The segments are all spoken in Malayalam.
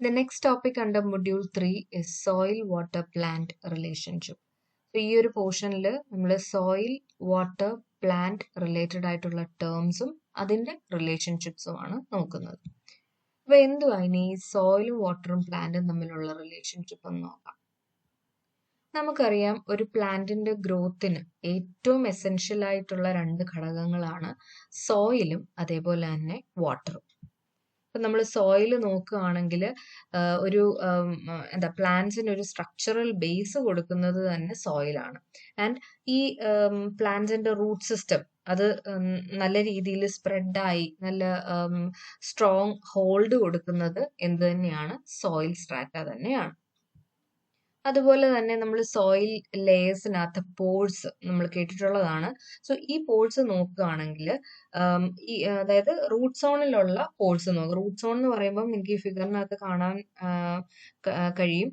The next topic under Module 3 is Soil Water Plant Relationship. So, ഈ ഒരു പോർഷനിൽ നമ്മൾ സോയിൽ വാട്ടർ പ്ലാന്റ് റിലേറ്റഡ് ആയിട്ടുള്ള ടേംസും അതിൻ്റെ റിലേഷൻഷിപ്സും ആണ് നോക്കുന്നത്. അപ്പോൾ എന്തുവാ ഇനി സോയിലും വാട്ടറും പ്ലാന്റും തമ്മിലുള്ള റിലേഷൻഷിപ്പ് എന്ന് നോക്കാം. നമുക്കറിയാം ഒരു പ്ലാന്റിന്റെ ഗ്രോത്തിന് ഏറ്റവും എസെൻഷ്യൽ ആയിട്ടുള്ള രണ്ട് ഘടകങ്ങളാണ് സോയിലും അതേപോലെ തന്നെ വാട്ടറും. ഇപ്പം നമ്മൾ സോയിൽ നോക്കുകയാണെങ്കിൽ ഒരു എന്താ പ്ലാന്റ്സിന് ഒരു സ്ട്രക്ചറൽ ബേസ് കൊടുക്കുന്നത് തന്നെ സോയിലാണ്. ആൻഡ് ഈ പ്ലാന്റ്സിന്റെ റൂട്ട് സിസ്റ്റം അത് നല്ല രീതിയിൽ സ്പ്രെഡായി നല്ല സ്ട്രോങ് ഹോൾഡ് കൊടുക്കുന്നത് എന്ത് തന്നെയാണ് സോയിൽ സ്ട്രാറ്റ തന്നെയാണ്. അതുപോലെ തന്നെ നമ്മൾ സോയിൽ ലെയേഴ്സിനകത്ത് പോഴ്സ് നമ്മൾ കേട്ടിട്ടുള്ളതാണ്. സോ ഈ പോഴ്സ് നോക്കുകയാണെങ്കിൽ ഈ അതായത് റൂട്ട് സോണിലുള്ള പോഴ്സ് നോക്കുക. റൂട്ട് സോൺ എന്ന് പറയുമ്പോൾ നിങ്ങൾക്ക് ഈ ഫിഗറിനകത്ത് കാണാൻ കഴിയും.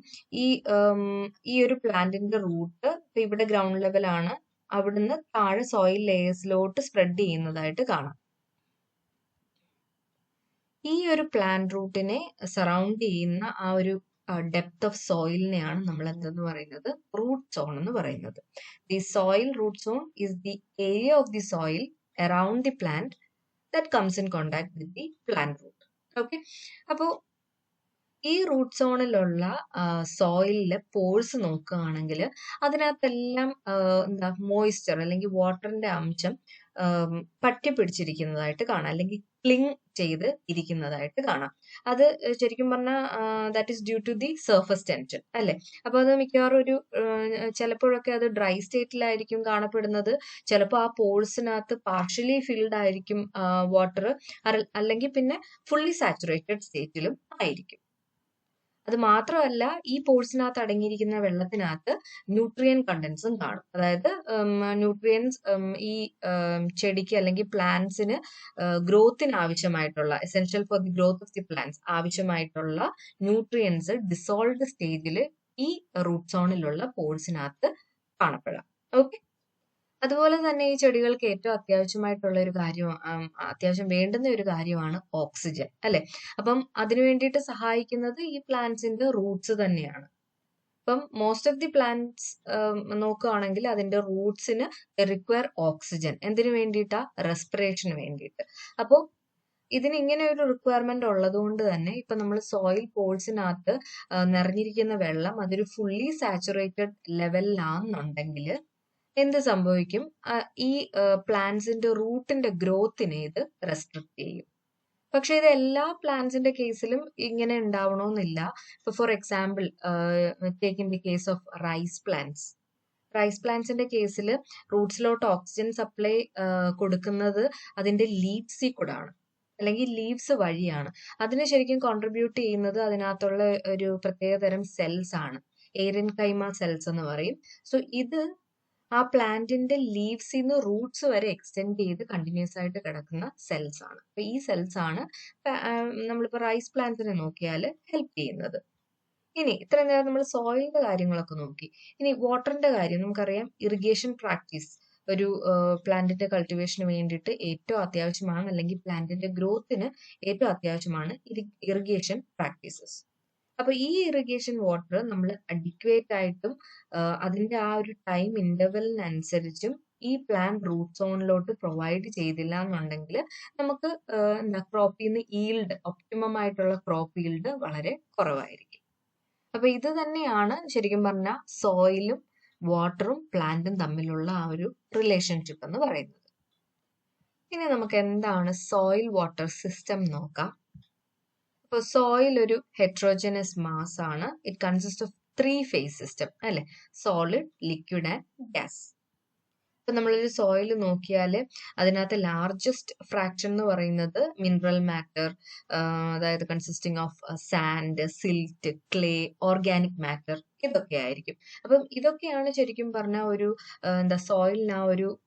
ഈ ഒരു പ്ലാന്റിന്റെ റൂട്ട് ഇവിടെ ഗ്രൗണ്ട് ലെവലാണ്, അവിടുന്ന് താഴെ സോയിൽ ലെയേഴ്സിലോട്ട് സ്പ്രെഡ് ചെയ്യുന്നതായിട്ട് കാണാം. ഈ ഒരു പ്ലാന്റ് റൂട്ടിനെ സറൗണ്ട് ചെയ്യുന്ന ആ ഒരു ഡെപ്ത് ഓഫ് സോയിലിനെയാണ് നമ്മൾ എന്തെന്ന് പറയുന്നത്, റൂട്ട് സോൺ എന്ന് പറയുന്നത്. The soil root zone is the area of the soil around the plant that comes in contact with the plant root. Okay, അപ്പോൾ ഈ റൂട്ട് സോണിലുള്ള സോയിലിലെ പോഴ്സ് നോക്കുകയാണെങ്കിൽ അതിനകത്തെല്ലാം എന്താ മോയ്സ്ചർ അല്ലെങ്കിൽ വാട്ടറിന്റെ അംശം പറ്റിപ്പിടിച്ചിരിക്കുന്നതായിട്ട് കാണാം, അല്ലെങ്കിൽ ക്ലിങ് ചെയ്ത് ഇരിക്കുന്നതായിട്ട് കാണാം. അത് ശരിക്കും പറഞ്ഞാൽ that is due to the surface tension അല്ലെ. അപ്പൊ അത് മിക്കവാറും ഒരു ചിലപ്പോഴൊക്കെ അത് ഡ്രൈ സ്റ്റേറ്റിലായിരിക്കും കാണപ്പെടുന്നത്, ചിലപ്പോൾ ആ പോഴ്സിനകത്ത് പാർഷ്യലി ഫിൽഡ് ആയിരിക്കും വാട്ടർ, അല്ലെങ്കിൽ പിന്നെ ഫുള്ളി സാച്ചുറേറ്റഡ് സ്റ്റേറ്റിലും ആയിരിക്കും. അത് മാത്രമല്ല ഈ പോഴ്സിനകത്ത് അടങ്ങിയിരിക്കുന്ന വെള്ളത്തിനകത്ത് ന്യൂട്രിയൻ കണ്ടൻസും കാണും. അതായത് ന്യൂട്രിയൻസ് ഈ ചെടിക്ക് അല്ലെങ്കിൽ പ്ലാന്റ്സിന് ഗ്രോത്തിന് ആവശ്യമായിട്ടുള്ള, essential for the growth of the plants ആവശ്യമായിട്ടുള്ള ന്യൂട്രിയൻസ് ഡിസോൾവ്ഡ് സ്റ്റേജിൽ ഈ റൂട്ട് സോണിലുള്ള പോഴ്സിനകത്ത് കാണപ്പെടാം. ഓക്കെ, അതുപോലെ തന്നെ ഈ ചെടികൾക്ക് ഏറ്റവും അത്യാവശ്യമായിട്ടുള്ള ഒരു കാര്യം, അത്യാവശ്യം വേണ്ടുന്ന ഒരു കാര്യമാണ് ഓക്സിജൻ അല്ലെ. അപ്പം അതിനു വേണ്ടിയിട്ട് സഹായിക്കുന്നത് ഈ പ്ലാന്റ്സിന്റെ റൂട്ട്സ് തന്നെയാണ്. അപ്പം മോസ്റ്റ് ഓഫ് ദി പ്ലാന്റ്സ് നോക്കുകയാണെങ്കിൽ അതിന്റെ റൂട്ട്സിന് റിക്വയർ ഓക്സിജൻ. എന്തിനു വേണ്ടിയിട്ടാ? റെസ്പിറേഷന് വേണ്ടിയിട്ട്. അപ്പോൾ ഇതിന് ഇങ്ങനെ ഒരു റിക്വയർമെന്റ് ഉള്ളത് കൊണ്ട് തന്നെ ഇപ്പൊ നമ്മൾ സോയിൽ പോഴ്സിനകത്ത് നിറഞ്ഞിരിക്കുന്ന വെള്ളം അതൊരു ഫുള്ളി സാച്ചുറേറ്റഡ് ലെവലിലാണെന്നുണ്ടെങ്കിൽ എന്ത് സംഭവിക്കും? ഈ പ്ലാന്റ്സിന്റെ റൂട്ടിന്റെ ഗ്രോത്തിനെ ഇത് റെസ്ട്രിക്ട് ചെയ്യും. പക്ഷെ ഇത് എല്ലാ പ്ലാന്റ്സിന്റെ കേസിലും ഇങ്ങനെ ഉണ്ടാവണമെന്നില്ല. ഇപ്പൊ for example take in the case of rice plants. Rice പ്ലാന്റ്സിന്റെ കേസിൽ റൂട്ട്സിലോട്ട് ഓക്സിജൻ സപ്ലൈ കൊടുക്കുന്നത് അതിന്റെ ലീവ്സിൽ കൂടാണ്, അല്ലെങ്കിൽ ലീവ്സ് വഴിയാണ്. അതിന് ശരിക്കും കോൺട്രിബ്യൂട്ട് ചെയ്യുന്നത് അതിനകത്തുള്ള ഒരു പ്രത്യേകതരം സെൽസ് ആണ്, എയറിൻകൈമ സെൽസ് എന്ന് പറയും. സോ ഇത് ആ പ്ലാന്റിന്റെ ലീവ്സിൽ നിന്ന് റൂട്ട്സ് വരെ എക്സ്റ്റെൻഡ് ചെയ്ത് കണ്ടിന്യൂസ് ആയിട്ട് കിടക്കുന്ന സെൽസ് ആണ്. അപ്പൊ ഈ സെൽസ് ആണ് നമ്മളിപ്പോ റൈസ് പ്ലാന്റ്സിനെ നോക്കിയാൽ ഹെൽപ്പ് ചെയ്യുന്നത്. ഇനി ഇത്ര നേരം നമ്മൾ സോയിലിന്റെ കാര്യങ്ങളൊക്കെ നോക്കി. ഇനി വാട്ടറിന്റെ കാര്യം നമുക്കറിയാം. ഇറിഗേഷൻ പ്രാക്ടീസ് ഒരു പ്ലാന്റിന്റെ കൾട്ടിവേഷന് വേണ്ടിയിട്ട് ഏറ്റവും അത്യാവശ്യമാണ്, അല്ലെങ്കിൽ പ്ലാന്റിന്റെ ഗ്രോത്തിന് ഏറ്റവും അത്യാവശ്യമാണ് ഇറിഗേഷൻ പ്രാക്ടീസസ്. അപ്പൊ ഈ ഇറിഗേഷൻ വാട്ടർ നമ്മൾ അഡിക്വേറ്റ് ആയിട്ടും അതിന്റെ ആ ഒരു ടൈം ഇന്റർവെലിനനുസരിച്ചും ഈ പ്ലാന്റ് റൂട്ട് സോണിലോട്ട് പ്രൊവൈഡ് ചെയ്തില്ല എന്നുണ്ടെങ്കിൽ നമുക്ക് എന്താ ക്രോപ്പിൽ നിന്ന് ഈൽഡ്, ഒപ്റ്റിമം ആയിട്ടുള്ള ക്രോപ്പ് ഈൽഡ് വളരെ കുറവായിരിക്കും. അപ്പൊ ഇത് തന്നെയാണ് ശരിക്കും പറഞ്ഞാൽ സോയിലും വാട്ടറും പ്ലാന്റും തമ്മിലുള്ള ആ ഒരു റിലേഷൻഷിപ്പ് എന്ന് പറയുന്നത്. ഇനി നമുക്ക് എന്താണ് സോയിൽ വാട്ടർ സിസ്റ്റം നോക്കാം. അപ്പോൾ സോയിൽ ഒരു ഹെട്രോജനസ് മാസ് ആണ്. It consist of 3 phase system അല്ലെ, സോളിഡ്, ലിക്വിഡ് ആൻഡ് ഗ്യാസ്. ഇപ്പൊ നമ്മളൊരു സോയിൽ നോക്കിയാൽ അതിനകത്ത് ലാർജസ്റ്റ് ഫ്രാക്ഷൻ എന്ന് പറയുന്നത് മിനറൽ മാറ്റർ, അതായത് consisting of sand, silt, clay, organic matter, ഇതൊക്കെ ആയിരിക്കും. അപ്പം ഇതൊക്കെയാണ് ശരിക്കും പറഞ്ഞ ഒരു എന്താ സോയിലിന് ആ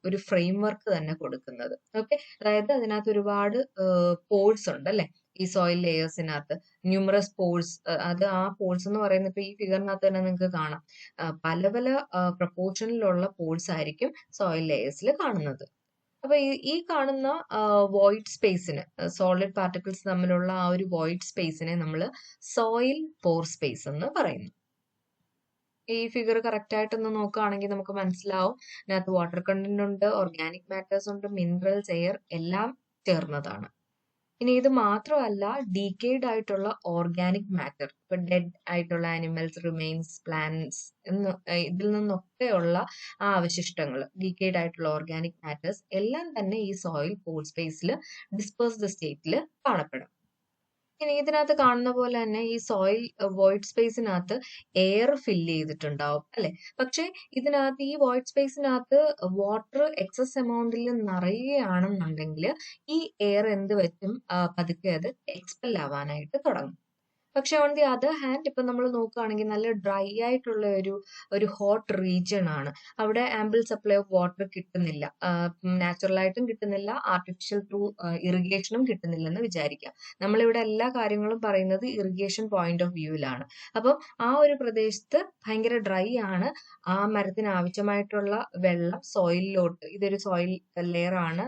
ഒരു ഫ്രെയിം വർക്ക് തന്നെ കൊടുക്കുന്നത്. ഓക്കെ, അതായത് അതിനകത്ത് ഒരുപാട് പോഴ്സ് ഉണ്ട് അല്ലെ ഈ സോയിൽ ലെയേഴ്സിനകത്ത്, ന്യൂമറസ് പോഴ്സ്. അത് ആ പോഴ്സ് എന്ന് പറയുന്നത് ഇപ്പൊ ഈ ഫിഗറിനകത്ത് തന്നെ നിങ്ങൾക്ക് കാണാം, പല പല പ്രപ്പോർഷനിലുള്ള പോഴ്സ് ആയിരിക്കും സോയിൽ ലെയേഴ്സിൽ കാണുന്നത്. അപ്പൊ ഈ കാണുന്ന വോയിഡ് സ്പേസിന്, സോളിഡ് പാർട്ടിക്കിൾസ് തമ്മിലുള്ള ആ ഒരു വോയിഡ് സ്പേസിനെ നമ്മൾ സോയിൽ പോർ സ്പേസ് എന്ന് പറയുന്നു. ഈ ഫിഗർ കറക്റ്റ് ആയിട്ടൊന്ന് നോക്കുകയാണെങ്കിൽ നമുക്ക് മനസ്സിലാവും, ഇതിനകത്ത് വാട്ടർ കണ്ടന്റ് ഉണ്ട്, ഓർഗാനിക് മാറ്റേഴ്സ് ഉണ്ട്, മിനറൽസ്, എയർ എല്ലാം ചേർന്നതാണ്. ഇനി ഇത് മാത്രമല്ല, ഡീക്കേഡ് ആയിട്ടുള്ള ഓർഗാനിക് മാറ്റർ, ഇപ്പൊ ഡെഡ് ആയിട്ടുള്ള ആനിമൽസ്, റിമെയിൻസ്, പ്ലാന്റ്സ് ഇതിൽ നിന്നൊക്കെയുള്ള ആ അവശിഷ്ടങ്ങൾ, ഡീക്കേഡ് ആയിട്ടുള്ള ഓർഗാനിക് മാറ്റേഴ്സ് എല്ലാം തന്നെ ഈ സോയിൽ പോർ സ്പേസിൽ ഡിസ്പേഴ്സ്ഡ് സ്റ്റേറ്റിൽ കാണപ്പെടും. ഇനി ഇതിനകത്ത് കാണുന്ന പോലെ തന്നെ ഈ സോയിൽ വോയിഡ് സ്പേസിനകത്ത് എയർ ഫില്ല് ചെയ്തിട്ടുണ്ടാവും അല്ലെ. പക്ഷെ ഇതിനകത്ത് ഈ വോയിഡ് സ്പേസിനകത്ത് വാട്ടർ എക്സസ് എമൗണ്ടിൽ നിറയുകയാണെന്നുണ്ടെങ്കിൽ ഈ എയർ എന്ത് പറ്റും, പതുക്കെ അത് എക്സ്പെൽ ആവാനായിട്ട് തുടങ്ങും. പക്ഷെ ഓൺ ദി അതർ ഹാൻഡ് ഇപ്പൊ നമ്മൾ നോക്കുകയാണെങ്കിൽ നല്ല ഡ്രൈ ആയിട്ടുള്ള ഒരു ഹോട്ട് റീജിയൺ ആണ്. അവിടെ ആംബിൾ സപ്ലൈ ഓഫ് വാട്ടർ കിട്ടുന്നില്ല, നാച്ചുറൽ ആയിട്ടും കിട്ടുന്നില്ല, ആർട്ടിഫിഷ്യൽ ത്രൂ ഇറിഗേഷനും കിട്ടുന്നില്ലെന്ന് വിചാരിക്കാം. നമ്മളിവിടെ എല്ലാ കാര്യങ്ങളും പറയുന്നത് ഇറിഗേഷൻ പോയിന്റ് ഓഫ് വ്യൂവിലാണ്. അപ്പം ആ ഒരു പ്രദേശത്ത് ഭയങ്കര ഡ്രൈ ആണ്, ആ മരത്തിന് ആവശ്യമായിട്ടുള്ള വെള്ളം സോയിലിലോട്ട്, ഇതൊരു സോയിൽ ലെയർ ആണ്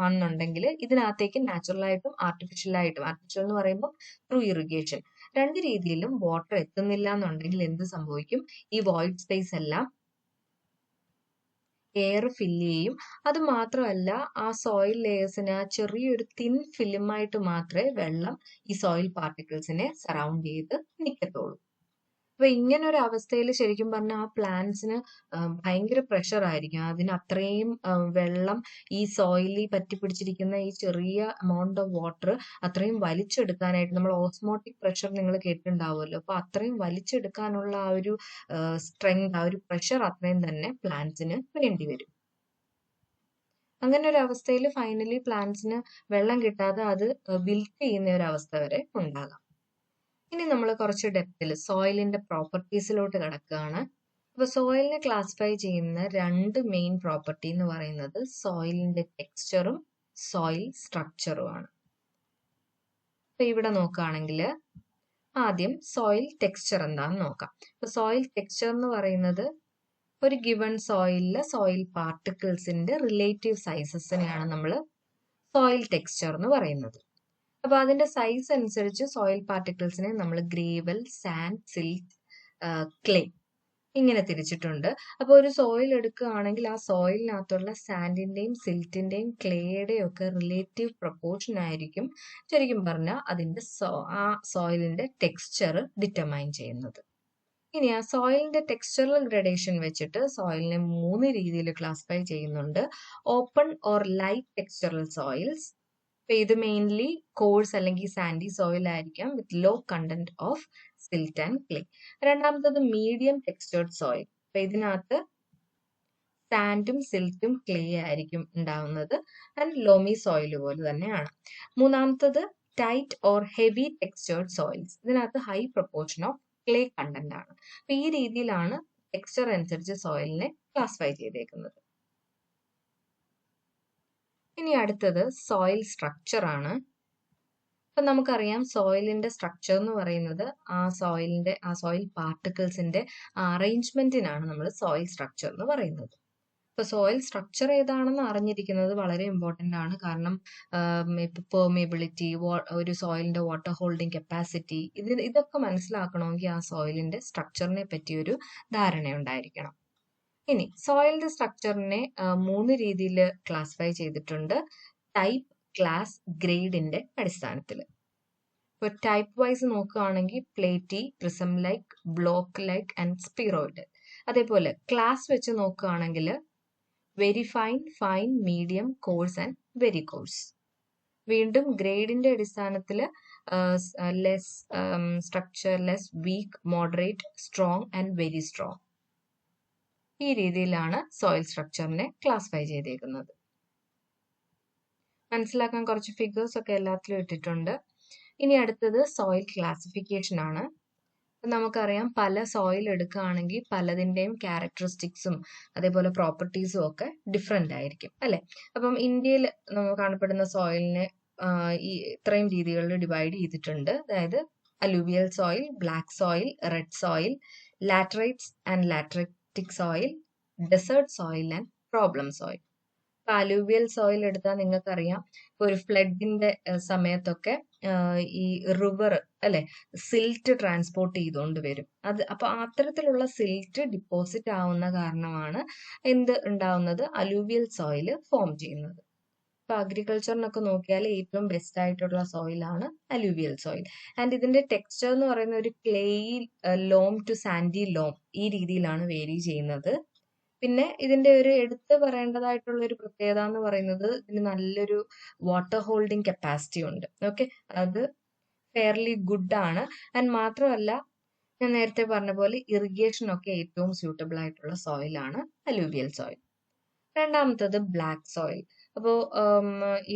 ആണെന്നുണ്ടെങ്കിൽ ഇതിനകത്തേക്ക് നാച്ചുറൽ ആയിട്ടും ആർട്ടിഫിഷ്യൽ എന്ന് പറയുമ്പോൾ ത്രൂ ഇറിഗേഷൻ, രണ്ട് രീതിയിലും വാട്ടർ എത്തുന്നില്ല എന്നുണ്ടെങ്കിൽ എന്ത് സംഭവിക്കും, ഈ വോയിഡ് സ്പേസ് എല്ലാം എയർ ഫില്ല് ചെയ്യും. അത് മാത്രമല്ല, ആ സോയിൽ ലെയേഴ്സിന് ചെറിയൊരു തിൻ ഫിലിമായിട്ട് മാത്രമേ വെള്ളം ഈ സോയിൽ പാർട്ടിക്കിൾസിനെ സറൗണ്ട് ചെയ്ത് നിൽക്കത്തുള്ളൂ. അപ്പൊ ഇങ്ങനെ ഒരു അവസ്ഥയിൽ ശരിക്കും പറഞ്ഞാൽ ആ പ്ലാന്റ്സിന് ഭയങ്കര പ്രഷർ ആയിരിക്കും. അതിന് അത്രയും വെള്ളം ഈ സോയിലിൽ പറ്റിപ്പിടിച്ചിരിക്കുന്ന ഈ ചെറിയ എമൗണ്ട് ഓഫ് വാട്ടർ അത്രയും വലിച്ചെടുക്കാനായിട്ട്, നമ്മൾ ഓസ്മോട്ടിക് പ്രഷർ നിങ്ങൾ കേട്ടിട്ടുണ്ടാവുമല്ലോ, അപ്പൊ അത്രയും വലിച്ചെടുക്കാനുള്ള ആ ഒരു സ്ട്രെങ്ത്, ആ ഒരു പ്രഷർ അത്രയും തന്നെ പ്ലാന്റ്സിന് വേണ്ടി വരും. അങ്ങനെ ഒരു അവസ്ഥയിൽ ഫൈനലി പ്ലാന്റ്സിന് വെള്ളം കിട്ടാതെ അത് വിൽറ്റ് ചെയ്യുന്ന ഒരു അവസ്ഥ വരെ ഉണ്ടാകാം. ഇനി നമ്മൾ കുറച്ച് ഡെപ്തിൽ സോയിലിന്റെ പ്രോപ്പർട്ടീസിലോട്ട് കിടക്കുകയാണ്. അപ്പൊ സോയിലിനെ ക്ലാസിഫൈ ചെയ്യുന്ന രണ്ട് മെയിൻ പ്രോപ്പർട്ടി എന്ന് പറയുന്നത് സോയിലിന്റെ ടെക്സ്ചറും സോയിൽ സ്ട്രക്ചറും ആണ്. അപ്പൊ ഇവിടെ നോക്കുകയാണെങ്കിൽ ആദ്യം സോയിൽ ടെക്സ്ചർ എന്താണെന്ന് നോക്കാം. അപ്പൊ സോയിൽ ടെക്സ്ചർ എന്ന് പറയുന്നത് ഒരു ഗിവൺ സോയിലിലെ സോയിൽ പാർട്ടിക്കിൾസിന്റെ റിലേറ്റീവ് സൈസസിനെയാണ് നമ്മൾ സോയിൽ ടെക്സ്ചർ എന്ന് പറയുന്നത്. അപ്പൊ അതിന്റെ സൈസ് അനുസരിച്ച് സോയിൽ പാർട്ടിക്കിൾസിനെ നമ്മൾ ഗ്രേവൽ, സാൻഡ്, സിൽറ്റ്, ക്ലേ ഇങ്ങനെ തിരിച്ചിട്ടുണ്ട്. അപ്പൊ ഒരു സോയിൽ എടുക്കുകയാണെങ്കിൽ ആ സോയിലിനകത്തുള്ള സാൻഡിന്റെയും സിൽറ്റിന്റെയും ക്ലേയുടെയും ഒക്കെ റിലേറ്റീവ് പ്രൊപ്പോർഷൻ ആയിരിക്കും ശരിക്കും പറഞ്ഞാൽ അതിന്റെ ആ സോയിലിന്റെ ടെക്സ്ചർ ഡിറ്റർമൈൻ ചെയ്യുന്നത്. ഇനി ആ സോയിലിന്റെ ടെക്സ്ചറൽ ഗ്രഡേഷൻ വെച്ചിട്ട് സോയിലിനെ 3 രീതിയിൽ ക്ലാസിഫൈ ചെയ്യുന്നുണ്ട്. Open or light textural soils, ഇത് മെയിൻലി കോഴ്സ് അല്ലെങ്കിൽ സാൻഡി സോയിൽ ആയിരിക്കാം with low content of silt and clay. രണ്ടാമത്തത് മീഡിയം ടെക്സ്ചേർഡ് സോയിൽ, അപ്പൊ ഇതിനകത്ത് സാൻഡും സിൽറ്റും ക്ലേ ആയിരിക്കും ഉണ്ടാവുന്നത്, ആൻഡ് ലോമി സോയിൽ പോലെ തന്നെയാണ്. മൂന്നാമത്തത് tight or heavy textured soils, ഇതിനകത്ത് high proportion of clay content ആണ്. അപ്പൊ ഈ രീതിയിലാണ് ടെക്സ്ചർ അനുസരിച്ച് സോയിലിനെ ക്ലാസിഫൈ ചെയ്തേക്കുന്നത്. ഇനി അടുത്തത് സോയിൽ സ്ട്രക്ചർ ആണ്. അപ്പൊ നമുക്കറിയാം സോയിലിന്റെ സ്ട്രക്ചർ എന്ന് പറയുന്നത് ആ സോയിൽ പാർട്ടിക്കിൾസിന്റെ അറേഞ്ച്മെന്റിനാണ് നമ്മൾ സോയിൽ സ്ട്രക്ചർ എന്ന് പറയുന്നത്. ഇപ്പൊ സോയിൽ സ്ട്രക്ചർ ഏതാണെന്ന് അറിഞ്ഞിരിക്കുന്നത് വളരെ ഇമ്പോർട്ടന്റ് ആണ്. കാരണം ഇപ്പൊ പെർമിയബിലിറ്റി, ഒരു സോയിലിന്റെ വാട്ടർ ഹോൾഡിംഗ് കപ്പാസിറ്റി, ഇതൊക്കെ മനസ്സിലാക്കണമെങ്കിൽ ആ സോയിലിന്റെ സ്ട്രക്ചറിനെ പറ്റി ഒരു ധാരണ ഉണ്ടായിരിക്കണം. ഇനി സോയിലിന്റെ സ്ട്രക്ചറിനെ 3 രീതിയിൽ ക്ലാസിഫൈ ചെയ്തിട്ടുണ്ട്, ടൈപ്പ്, ക്ലാസ്, ഗ്രേഡിന്റെ അടിസ്ഥാനത്തിൽ. ഇപ്പൊ ടൈപ്പ് വൈസ് നോക്കുകയാണെങ്കിൽ platy, prism like, block like and spheroid. അതേപോലെ ക്ലാസ് വെച്ച് നോക്കുകയാണെങ്കിൽ very fine, fine, medium, coarse and very coarse. വീണ്ടും ഗ്രേഡിന്റെ അടിസ്ഥാനത്തിൽ less structure, less, weak, moderate, strong and very strong. ഈ രീതിയിലാണ് സോയിൽ സ്ട്രക്ചറിനെ ക്ലാസിഫൈ ചെയ്തേക്കുന്നത്. മനസ്സിലാക്കാൻ കുറച്ച് ഫിഗേഴ്സ് ഒക്കെ എല്ലാത്തിലും ഇട്ടിട്ടുണ്ട്. ഇനി അടുത്തത് സോയിൽ ക്ലാസിഫിക്കേഷൻ ആണ്. നമുക്കറിയാം പല സോയിൽ എടുക്കുകയാണെങ്കിൽ പലതിൻ്റെയും ക്യാരക്ടറിസ്റ്റിക്സും അതേപോലെ പ്രോപ്പർട്ടീസും ഒക്കെ ഡിഫറെന്റ് ആയിരിക്കും അല്ലെ. അപ്പം ഇന്ത്യയിൽ നമുക്ക് കാണപ്പെടുന്ന സോയിലിനെ ഈ ഇത്രയും രീതികളിൽ ഡിവൈഡ് ചെയ്തിട്ടുണ്ട്. അതായത് alluvial soil, black soil, red soil, laterites and lateritic soil, desert soil and problem soil. Alluvial soil എടുത്താൽ നിങ്ങൾക്കറിയാം, ഒരു ഫ്ലഡിന്റെ സമയത്തൊക്കെ ഈ റിവർ അല്ലെ സിൽറ്റ് ട്രാൻസ്പോർട്ട് ചെയ്തുകൊണ്ട് വരും. അപ്പൊ അത്തരത്തിലുള്ള സിൽറ്റ് ഡിപ്പോസിറ്റ് ആവുന്ന കാരണമാണ് എന്ത് ഉണ്ടാവുന്നത്, അലൂവിയൽ സോയിൽ ഫോം ചെയ്യുന്നത്. ഇപ്പൊ അഗ്രികൾച്ചറിനൊക്കെ നോക്കിയാൽ ഏറ്റവും ബെസ്റ്റ് ആയിട്ടുള്ള സോയിലാണ് അലൂവിയൽ സോയിൽ. ആൻഡ് ഇതിന്റെ ടെക്സ്ചർ എന്ന് പറയുന്ന ഒരു ക്ലേയി ലോം ടു സാൻഡി ലോം ഈ രീതിയിലാണ് വേരി ചെയ്യുന്നത്. പിന്നെ ഇതിന്റെ ഒരു എടുത്തു പറയേണ്ടതായിട്ടുള്ള ഒരു പ്രത്യേകത എന്ന് പറയുന്നത് ഇതിന് നല്ലൊരു വാട്ടർ ഹോൾഡിംഗ് കപ്പാസിറ്റി ഉണ്ട്. ഓക്കെ, അത് ഫെയർലി ഗുഡ് ആണ്. ആൻഡ് മാത്രമല്ല, ഞാൻ നേരത്തെ പറഞ്ഞ പോലെ ഇറിഗേഷൻ ഒക്കെ ഏറ്റവും സ്യൂട്ടബിൾ ആയിട്ടുള്ള സോയിലാണ് അലൂവിയൽ സോയിൽ. രണ്ടാമത്തത് ബ്ലാക്ക് സോയിൽ. അപ്പോൾ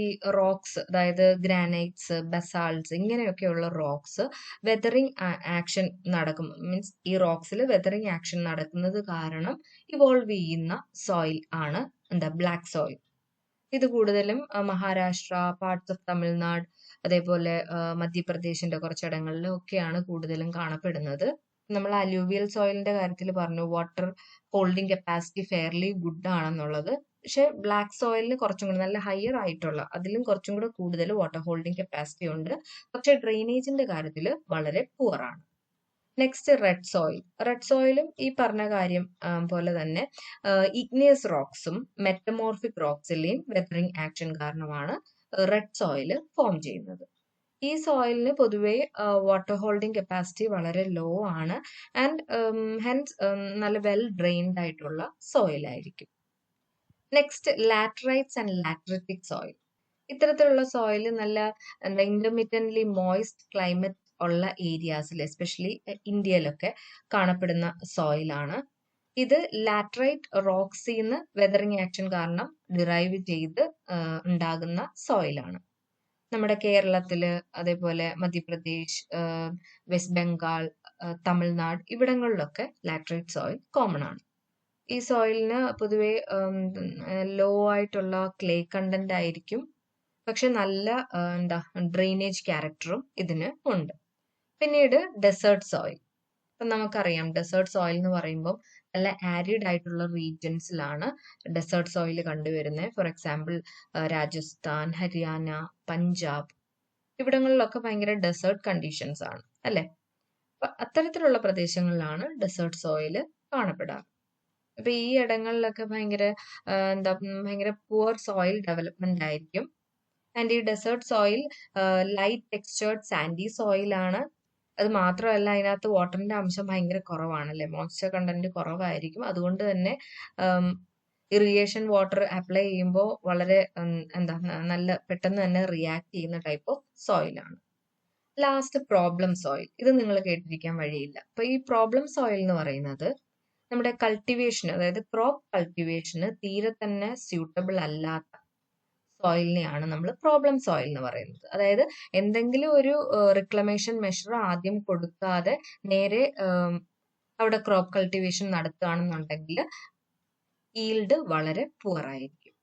ഈ റോക്സ്, അതായത് ഗ്രാനൈറ്റ്സ്, ബസാൾട്സ് ഇങ്ങനെയൊക്കെയുള്ള റോക്സ് വെതറിങ് ആക്ഷൻ നടക്കും, മീൻസ് ഈ റോക്സിൽ വെതറിങ് ആക്ഷൻ നടക്കുന്നത് കാരണം ഇവോൾവ് ചെയ്യുന്ന സോയിൽ ആണ് എന്താ ബ്ലാക്ക് സോയിൽ. ഇത് കൂടുതലും മഹാരാഷ്ട്ര, പാർട്സ് ഓഫ് തമിഴ്നാട്, അതേപോലെ മധ്യപ്രദേശിന്റെ കുറച്ചിടങ്ങളിലും ഒക്കെയാണ് കൂടുതലും കാണപ്പെടുന്നത്. നമ്മൾ അലൂവിയൽ സോയിലിന്റെ കാര്യത്തിൽ പറഞ്ഞു water holding capacity fairly good ആണെന്നുള്ളത്. പക്ഷെ ബ്ലാക്ക് സോയിലിന് കുറച്ചും കൂടി നല്ല ഹയർ ആയിട്ടുള്ള, അതിലും കുറച്ചും കൂടെ കൂടുതൽ വാട്ടർ ഹോൾഡിംഗ് കപ്പാസിറ്റി ഉണ്ട്. പക്ഷെ ഡ്രെയിനേജിന്റെ കാര്യത്തിൽ വളരെ പുവർ ആണ്. Next red soil. റെഡ് സോയിലും ഈ പറഞ്ഞ കാര്യം പോലെ തന്നെ ഇഗ്നിയസ് റോക്സും മെറ്റമോർഫിക് റോക്സിലെയും വെതറിംഗ് ആക്ഷൻ കാരണമാണ് റെഡ് സോയിൽ ഫോം ചെയ്യുന്നത്. ഈ സോയിലിന് പൊതുവെ വാട്ടർ ഹോൾഡിംഗ് കപ്പാസിറ്റി വളരെ ലോ ആണ്. ആൻഡ് ഹെൻസ് നല്ല വെൽ ഡ്രെയിൻഡ് ആയിട്ടുള്ള സോയിൽ ആയിരിക്കും. Next laterites and lateritic soil. ഇത്തരത്തിലുള്ള സോയിൽ നല്ല എന്താ ഇന്റർമീഡിയറ്റ്ലി മോയിസ്റ്റ് ക്ലൈമറ്റ് ഉള്ള ഏരിയാസിൽ, എസ്പെഷ്യലി ഇന്ത്യയിലൊക്കെ കാണപ്പെടുന്ന സോയിലാണ്. ഇത് ലാറ്ററൈറ്റ് റോക്സിന്ന് വെതറിംഗ് ആക്ഷൻ കാരണം ഡിറൈവ് ചെയ്ത് ഉണ്ടാകുന്ന സോയിലാണ്. നമ്മുടെ കേരളത്തില്, അതേപോലെ മധ്യപ്രദേശ്, വെസ്റ്റ് ബംഗാൾ, തമിഴ്നാട് ഇവിടങ്ങളിലൊക്കെ ലാറ്ററൈറ്റ് സോയിൽ കോമൺ ആണ്. ഈ സോയിലിന് പൊതുവെ ലോ ആയിട്ടുള്ള ക്ലേ കണ്ടന്റ് ആയിരിക്കും, പക്ഷെ നല്ല എന്താ ഡ്രെയിനേജ് ക്യാരക്ടറും ഇതിന് ഉണ്ട്. പിന്നീട് ഡെസേർട്ട് സോയിൽ. ഇപ്പൊ നമുക്കറിയാം ഡെസേർട്ട് സോയിൽ എന്ന് പറയുമ്പോൾ നല്ല ആരിഡ് ആയിട്ടുള്ള റീജിയൻസിലാണ് ഡെസേർട്ട് സോയിൽ കണ്ടുവരുന്നത്. ഫോർ എക്സാമ്പിൾ രാജസ്ഥാൻ, ഹരിയാന, പഞ്ചാബ് ഇവിടങ്ങളിലൊക്കെ ഭയങ്കര ഡെസേർട്ട് കണ്ടീഷൻസ് ആണ് അല്ലെ. അപ്പൊ അത്തരത്തിലുള്ള പ്രദേശങ്ങളിലാണ് ഡെസേർട്ട് സോയിൽ കാണപ്പെടാറ്. അപ്പൊ ഈ ഇടങ്ങളിലൊക്കെ ഭയങ്കര പുവർ സോയിൽ ഡെവലപ്മെന്റ് ആയിരിക്കും. ആൻഡ് ഈ desert soil light textured sandy soil ആണ്. അത് മാത്രമല്ല, അതിനകത്ത് വാട്ടറിന്റെ അംശം ഭയങ്കര കുറവാണല്ലേ, മോയ്സ്ചർ കണ്ടന്റ് കുറവായിരിക്കും. അതുകൊണ്ട് തന്നെ ഇറിഗേഷൻ വാട്ടർ അപ്ലൈ ചെയ്യുമ്പോൾ വളരെ നല്ല പെട്ടെന്ന് തന്നെ റിയാക്ട് ചെയ്യുന്ന ടൈപ്പ് ഓഫ് സോയിലാണ്. Last problem soil. ഇത് നിങ്ങൾ കേട്ടിരിക്കാൻ വഴിയില്ല. അപ്പൊ ഈ പ്രോബ്ലം സോയിൽ എന്ന് പറയുന്നത് നമ്മുടെ കൾട്ടിവേഷന്, അതായത് ക്രോപ്പ് കൾട്ടിവേഷന് തീരെ തന്നെ സ്യൂട്ടബിൾ അല്ലാത്ത സോയിലിനെയാണ് നമ്മൾ പ്രോബ്ലം സോയിൽ എന്ന് പറയുന്നത്. അതായത് എന്തെങ്കിലും ഒരു റിക്ലമേഷൻ മെഷർ ആദ്യം കൊടുക്കാതെ നേരെ അവിടെ ക്രോപ്പ് കൾട്ടിവേഷൻ നടത്തുകയാണെന്നുണ്ടെങ്കിൽ ഈൽഡ് വളരെ പുവർ ആയിരിക്കും.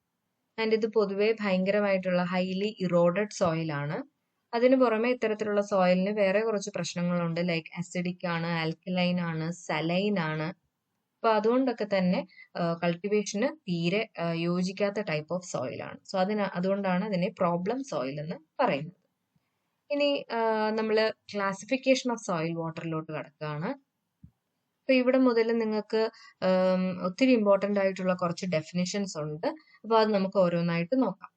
ആൻഡ് ഇത് പൊതുവെ ഭയങ്കരമായിട്ടുള്ള ഹൈലി ഇറോഡഡ് സോയിലാണ്. അതിന് പുറമെ ഇത്തരത്തിലുള്ള സോയിലിന് വേറെ കുറച്ച് പ്രശ്നങ്ങളുണ്ട്, ലൈക്ക് അസിഡിക് ആണ്, ആൽക്കലൈൻ ആണ്, സലൈൻ ആണ്. അപ്പൊ അതുകൊണ്ടൊക്കെ തന്നെ കൾട്ടിവേഷന് തീരെ യോജിക്കാത്ത ടൈപ്പ് ഓഫ് സോയിലാണ്. സോ അതുകൊണ്ടാണ് അതിനെ പ്രോബ്ലം സോയിൽ എന്ന് പറയുന്നത്. ഇനി നമ്മൾ ക്ലാസിഫിക്കേഷൻ ഓഫ് സോയിൽ വാട്ടറിലോട്ട് കടക്കുകയാണ്. അപ്പൊ ഇവിടെ മുതൽ നിങ്ങൾക്ക് ഒത്തിരി ഇമ്പോർട്ടന്റ് ആയിട്ടുള്ള കുറച്ച് ഡെഫിനിഷൻസ് ഉണ്ട്. അപ്പൊ അത് നമുക്ക് ഓരോന്നായിട്ട് നോക്കാം.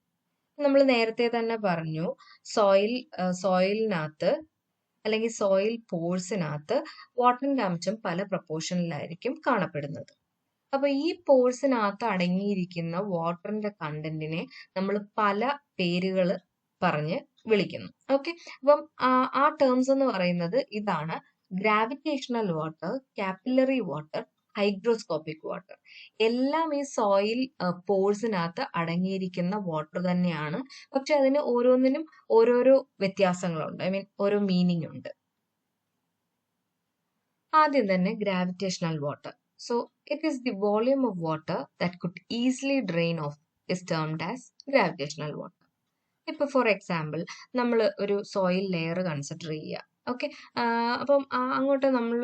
നമ്മൾ നേരത്തെ തന്നെ പറഞ്ഞു, സോയിലിനകത്ത് അല്ലെങ്കിൽ സോയിൽ പോഴ്സിനകത്ത് വാട്ടറിന്റെ അംശം പല പ്രൊപ്പോർഷനിലായിരിക്കും കാണപ്പെടുന്നത്. അപ്പൊ ഈ പോഴ്സിനകത്ത് അടങ്ങിയിരിക്കുന്ന വാട്ടറിന്റെ കണ്ടന്റിനെ നമ്മൾ പല പേരുകൾ പറഞ്ഞ് വിളിക്കുന്നു. ഓക്കെ, അപ്പം ആ ടേംസ് എന്ന് പറയുന്നത് ഇതാണ്: gravitational water, capillary water, hygroscopic water. എല്ലാം ഈ സോയിൽ പോഴ്സിനകത്ത് അടങ്ങിയിരിക്കുന്ന വാട്ടർ തന്നെയാണ്. പക്ഷെ അതിന് ഓരോന്നിനും ഓരോരോ വ്യത്യാസങ്ങളുണ്ട്, ഐ മീൻ ഓരോ മീനിങ് ഉണ്ട്. ആദ്യം തന്നെ gravitational water. So it is the volume of water that could easily drain of is termed as gravitational water. ഇപ്പൊ ഫോർ എക്സാമ്പിൾ നമ്മൾ ഒരു സോയിൽ ലെയർ കൺസിഡർ ചെയ്യുക. ഓക്കെ, അപ്പം അങ്ങോട്ട് നമ്മൾ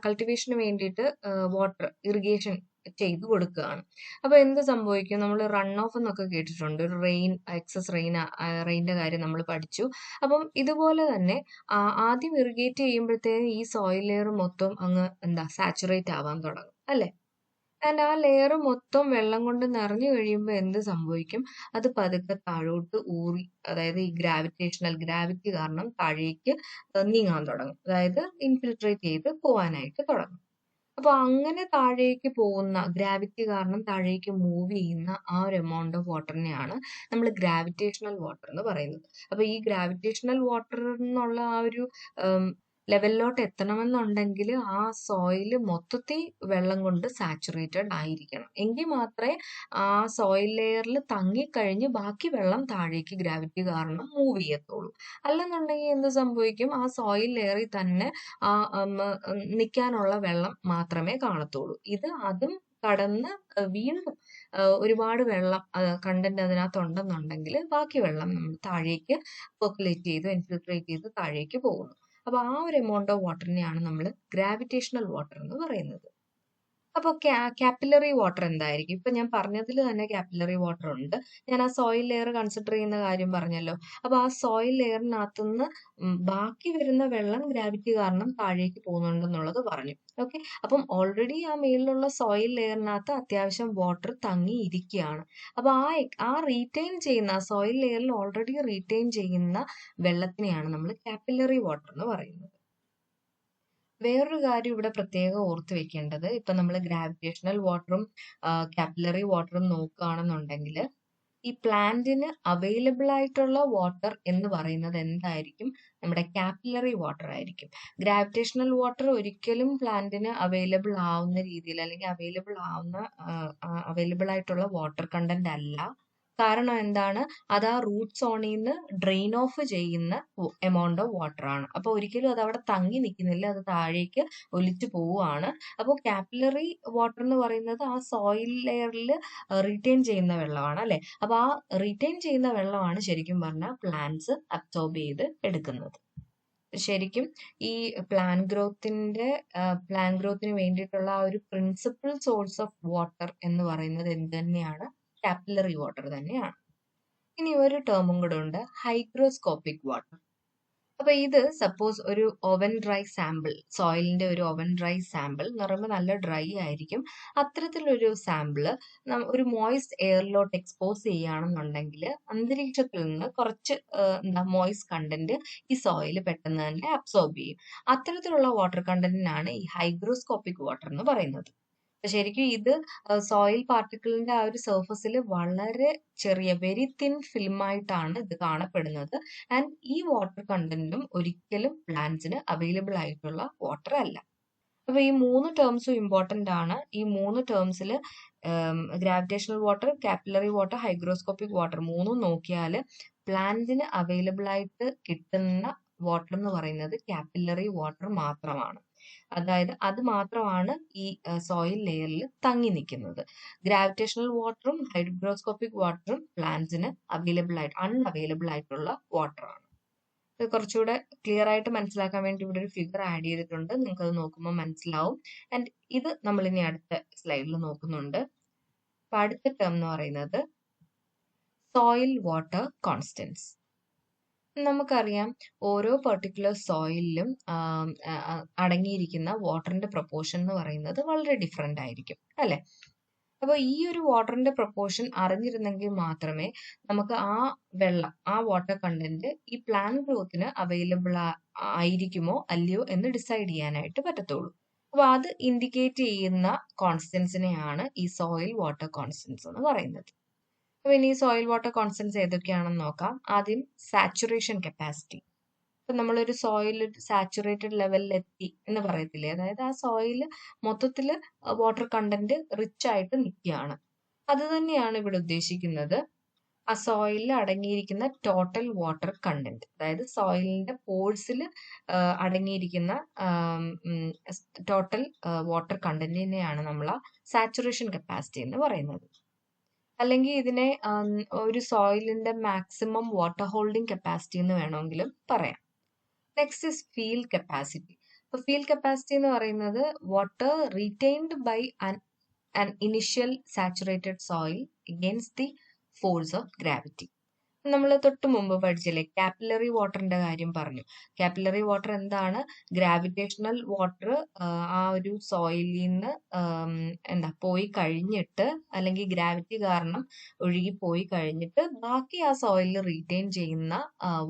കൾട്ടിവേഷന് വേണ്ടിയിട്ട് വാട്ടർ ഇറിഗേഷൻ ചെയ്ത് കൊടുക്കുകയാണ്. അപ്പൊ എന്ത് സംഭവിക്കും? നമ്മൾ റൺ ഓഫ് എന്നൊക്കെ കേട്ടിട്ടുണ്ട്. ഒരു എക്സസ് റെയിന്റെ കാര്യം നമ്മൾ പഠിച്ചു. അപ്പം ഇതുപോലെ തന്നെ ആദ്യം ഇറിഗേറ്റ് ചെയ്യുമ്പോഴത്തേനും ഈ സോയിൽ ലെയർ മൊത്തം അങ്ങ് സാച്ചുറേറ്റ് ആവാൻ തുടങ്ങും അല്ലെ? ആൻഡ് ആ ലെയർ മൊത്തം വെള്ളം കൊണ്ട് നിറഞ്ഞു കഴിയുമ്പോൾ എന്ത് സംഭവിക്കും? അത് പതുക്കെ താഴോട്ട് ഊറി, അതായത് ഈ ഗ്രാവിറ്റി കാരണം താഴേക്ക് നീങ്ങാൻ തുടങ്ങും. അതായത് ഇൻഫിൽട്രേറ്റ് ചെയ്ത് പോവാനായിട്ട് തുടങ്ങും. അപ്പൊ അങ്ങനെ താഴേക്ക് പോകുന്ന, ഗ്രാവിറ്റി കാരണം താഴേക്ക് മൂവ് ചെയ്യുന്ന ആ ഒരു എമൗണ്ട് ഓഫ് വാട്ടറിനെയാണ് നമ്മൾ ഗ്രാവിറ്റേഷണൽ വാട്ടർ എന്ന് പറയുന്നത്. അപ്പൊ ഈ ഗ്രാവിറ്റേഷണൽ വാട്ടർ എന്നുള്ള ആ ഒരു ലെവലിലോട്ട് എത്തണമെന്നുണ്ടെങ്കിൽ ആ സോയിൽ മൊത്തത്തിൽ വെള്ളം കൊണ്ട് സാച്ചുറേറ്റഡ് ആയിരിക്കണം. എങ്കിൽ മാത്രമേ ആ സോയിൽ ലെയറിൽ തങ്ങിക്കഴിഞ്ഞ് ബാക്കി വെള്ളം താഴേക്ക് ഗ്രാവിറ്റി കാരണം മൂവ് ചെയ്യത്തുള്ളൂ. അല്ലെന്നുണ്ടെങ്കിൽ എന്ത് സംഭവിക്കും? ആ സോയിൽ ലെയറിൽ തന്നെ നിൽക്കാനുള്ള വെള്ളം മാത്രമേ കാണത്തുള്ളൂ. അതും കടന്ന് വീണ്ടും ഒരുപാട് വെള്ളം കണ്ടന്റ് അതിനകത്ത് ഉണ്ടെന്നുണ്ടെങ്കിൽ ബാക്കി വെള്ളം നമ്മൾ താഴേക്ക് പെർക്കുലേറ്റ് ചെയ്ത് ഇൻഫിൽട്രേറ്റ് ചെയ്ത് താഴേക്ക് പോകുന്നു. അപ്പൊ ആ ഒരു എമൗണ്ട് ഓഫ് വാട്ടറിനെയാണ് നമ്മൾ ഗ്രാവിറ്റേഷണൽ വാട്ടർ എന്ന് പറയുന്നത്. അപ്പോൾ കാപ്പിലറി വാട്ടർ എന്തായിരിക്കും? ഇപ്പൊ ഞാൻ പറഞ്ഞതിൽ തന്നെ കാപ്പിലറി വാട്ടർ ഉണ്ട്. ഞാൻ ആ സോയിൽ ലെയർ കൺസിഡർ ചെയ്യുന്ന കാര്യം പറഞ്ഞല്ലോ. അപ്പൊ ആ സോയിൽ ലെയറിനകത്തുനിന്ന് ബാക്കി വരുന്ന വെള്ളം ഗ്രാവിറ്റി കാരണം താഴേക്ക് പോകുന്നുണ്ടെന്നുള്ളത് പറഞ്ഞു. ഓക്കെ, അപ്പം ഓൾറെഡി ആ മേളിലുള്ള സോയിൽ ലെയറിനകത്ത് അത്യാവശ്യം വാട്ടർ തങ്ങി ഇരിക്കുകയാണ്. അപ്പൊ ആ റീറ്റെയിൻ ചെയ്യുന്ന, സോയിൽ ലെയറിൽ ഓൾറെഡി റീറ്റെയിൻ ചെയ്യുന്ന വെള്ളത്തിനെയാണ് നമ്മൾ കാപ്പിലറി വാട്ടർ എന്ന് പറയുന്നത്. വേറൊരു കാര്യം ഇവിടെ പ്രത്യേകം ഓർത്ത് വെക്കേണ്ടത്, ഇപ്പൊ നമ്മൾ ഗ്രാവിറ്റേഷണൽ വാട്ടറും കാപ്പിലറി വാട്ടറും നോക്കുകയാണെന്നുണ്ടെങ്കിൽ ഈ പ്ലാന്റിന് അവൈലബിൾ ആയിട്ടുള്ള വാട്ടർ എന്ന് പറയുന്നത് എന്തായിരിക്കും? നമ്മുടെ കാപ്പിലറി വാട്ടർ ആയിരിക്കും. ഗ്രാവിറ്റേഷണൽ വാട്ടർ ഒരിക്കലും പ്ലാന്റിന് അവൈലബിൾ ആവുന്ന രീതിയിൽ, അല്ലെങ്കിൽ അവൈലബിൾ ആയിട്ടുള്ള വാട്ടർ കണ്ടന്റ് അല്ല. കാരണം എന്താണ്? അത് ആ റൂട്ട് സോണിൽ നിന്ന് ഡ്രെയിൻ ഓഫ് ചെയ്യുന്ന എമൗണ്ട് ഓഫ് വാട്ടർ ആണ്. അപ്പൊ ഒരിക്കലും അത് അവിടെ തങ്ങി നിൽക്കുന്നില്ല, അത് താഴേക്ക് ഒലിച്ചു പോവുകയാണ്. അപ്പോൾ കാപ്പിലറി വാട്ടർ എന്ന് പറയുന്നത് ആ സോയിൽ ലെയറിൽ റീറ്റെയിൻ ചെയ്യുന്ന വെള്ളമാണ് അല്ലെ? അപ്പൊ ആ റീറ്റെയിൻ ചെയ്യുന്ന വെള്ളമാണ് ശരിക്കും പറഞ്ഞാൽ പ്ലാന്റ്സ് അബ്സോർബ് ചെയ്ത് എടുക്കുന്നത്. ശരിക്കും ഈ പ്ലാന്റ് ഗ്രോത്തിന് വേണ്ടിയിട്ടുള്ള ആ ഒരു പ്രിൻസിപ്പൽ സോഴ്സ് ഓഫ് വാട്ടർ എന്ന് പറയുന്നത് എന്ത് തന്നെയാണ്? കാപ്പിലറി വാട്ടർ തന്നെയാണ്. ഇനി ഒരു ടേമും കൂടെ ഉണ്ട്, ഹൈഗ്രോസ്കോപ്പിക് വാട്ടർ. അപ്പൊ ഇത് സപ്പോസ് ഒരു ഓവൻ ഡ്രൈ സാമ്പിൾ, സോയിലിന്റെ ഒരു ഓവൻ ഡ്രൈ സാമ്പിൾ എന്ന് പറയുമ്പോൾ നല്ല ഡ്രൈ ആയിരിക്കും. അത്തരത്തിലൊരു സാമ്പിള് ഒരു മോയിസ്റ്റ് എയറിലോട്ട് എക്സ്പോസ് ചെയ്യുകയാണെന്നുണ്ടെങ്കിൽ അന്തരീക്ഷത്തിൽ നിന്ന് കുറച്ച് മോയിസ്റ്റ് കണ്ടന്റ് ഈ സോയിൽ പെട്ടെന്ന് തന്നെ അബ്സോർബ് ചെയ്യും. അത്തരത്തിലുള്ള വാട്ടർ കണ്ടന്റിനാണ് ഈ ഹൈഗ്രോസ്കോപ്പിക് വാട്ടർ എന്ന് പറയുന്നത്. ശരിക്കും ഇത് സോയിൽ പാർട്ടിക്കിളിന്റെ ആ ഒരു സർഫസിൽ വളരെ ചെറിയ വെരി തിൻ ഫിലിമായിട്ടാണ് ഇത് കാണപ്പെടുന്നത്. ആൻഡ് ഈ വാട്ടർ കണ്ടന്റും ഒരിക്കലും പ്ലാന്റ്സിന് അവൈലബിൾ ആയിട്ടുള്ള വാട്ടർ അല്ല. അപ്പൊ ഈ 3 ടേംസും ഇമ്പോർട്ടന്റ് ആണ്. ഈ 3 ടേംസിൽ gravitational water, capillary water, hygroscopic water മൂന്നും നോക്കിയാൽ പ്ലാന്റിന് അവൈലബിൾ ആയിട്ട് കിട്ടുന്ന വാട്ടർ എന്ന് പറയുന്നത് കാപ്പിലറി വാട്ടർ മാത്രമാണ്. അതായത് അത് മാത്രമാണ് ഈ സോയിൽ ലെയറിൽ തങ്ങി നിൽക്കുന്നത്. ഗ്രാവിറ്റേഷണൽ വാട്ടറും ഹൈഗ്രോസ്കോപ്പിക് വാട്ടറും പ്ലാന്റ്സിന് അൺഅവൈലബിൾ ആയിട്ടുള്ള വാട്ടറാണ്. ഇത് കുറച്ചുകൂടെ ക്ലിയർ ആയിട്ട് മനസ്സിലാക്കാൻ വേണ്ടി ഇവിടെ ഒരു ഫിഗർ ആഡ് ചെയ്തിട്ടുണ്ട്. നിങ്ങൾക്ക് അത് നോക്കുമ്പോൾ മനസ്സിലാവും. ആൻഡ് ഇത് നമ്മൾ ഇനി അടുത്ത സ്ലൈഡിൽ നോക്കുന്നുണ്ട്. അപ്പൊ അടുത്ത ടേം എന്ന് പറയുന്നത് സോയിൽ വാട്ടർ കോൺസ്റ്റൻസ്. നമുക്കറിയാം ഓരോ പെർട്ടിക്കുലർ സോയിലിലും അടങ്ങിയിരിക്കുന്ന വാട്ടറിന്റെ പ്രൊപ്പോർഷൻ എന്ന് പറയുന്നത് വളരെ ഡിഫറെന്റ് ആയിരിക്കും അല്ലെ? അപ്പൊ ഈ ഒരു വാട്ടറിന്റെ പ്രൊപ്പോർഷൻ അറിഞ്ഞിരുന്നെങ്കിൽ മാത്രമേ നമുക്ക് ആ വാട്ടർ കണ്ടന്റ് ഈ പ്ലാന്റ് ഗ്രോത്തിന് അവൈലബിൾ ആയിരിക്കുമോ അല്ലയോ എന്ന് ഡിസൈഡ് ചെയ്യാനായിട്ട് പറ്റത്തുള്ളൂ. അപ്പൊ അത് ഇൻഡിക്കേറ്റ് ചെയ്യുന്ന കോൺസ്റ്റൻസിനെയാണ് ഈ സോയിൽ വാട്ടർ കോൺസ്റ്റൻസ് എന്ന് പറയുന്നത്. അപ്പൊ ഇനി സോയിൽ വാട്ടർ കോൺസ്റ്റൻസ് ഏതൊക്കെയാണെന്ന് നോക്കാം. ആദ്യം സാച്ചുറേഷൻ കപ്പാസിറ്റി. ഇപ്പൊ നമ്മളൊരു സോയിൽ സാച്ചുറേറ്റഡ് ലെവലിൽ എത്തി എന്ന് പറയത്തില്ലേ, അതായത് ആ സോയിൽ മൊത്തത്തിൽ വാട്ടർ കണ്ടന്റ് റിച്ച് ആയിട്ട് നിൽക്കുകയാണ്. അത് തന്നെയാണ് ഇവിടെ ഉദ്ദേശിക്കുന്നത്. ആ സോയിലിൽ അടങ്ങിയിരിക്കുന്ന ടോട്ടൽ വാട്ടർ കണ്ടന്റ്, അതായത് സോയിലിന്റെ പോഴ്സിൽ അടങ്ങിയിരിക്കുന്ന ടോട്ടൽ വാട്ടർ കണ്ടന്റിനെയാണ് നമ്മൾ ആ സാച്ചുറേഷൻ കപ്പാസിറ്റി എന്ന് പറയുന്നത്. അല്ലെങ്കിൽ ഇതിനെ ഒരു സോയിലിന്റെ മാക്സിമം വാട്ടർ ഹോൾഡിംഗ് കപ്പാസിറ്റി എന്ന് വേണമെങ്കിലും പറയാം. Next is field capacity. അപ്പൊ ഫീൽഡ് കപ്പാസിറ്റി എന്ന് പറയുന്നത് water retained by an initial saturated soil against the force of gravity. നമ്മൾ തൊട്ട് മുമ്പ് പഠിച്ചില്ലേ, കാപ്പിലറി വാട്ടറിന്റെ കാര്യം പറഞ്ഞു. കാപ്പിലറി വാട്ടർ എന്താണ്? ഗ്രാവിറ്റേഷണൽ വാട്ടർ ആ ഒരു സോയിലിൽ നിന്ന് പോയി കഴിഞ്ഞിട്ട്, അല്ലെങ്കിൽ ഗ്രാവിറ്റി കാരണം ഒഴുകി പോയി കഴിഞ്ഞിട്ട് ബാക്കി ആ സോയിലിൽ റീറ്റെയിൻ ചെയ്യുന്ന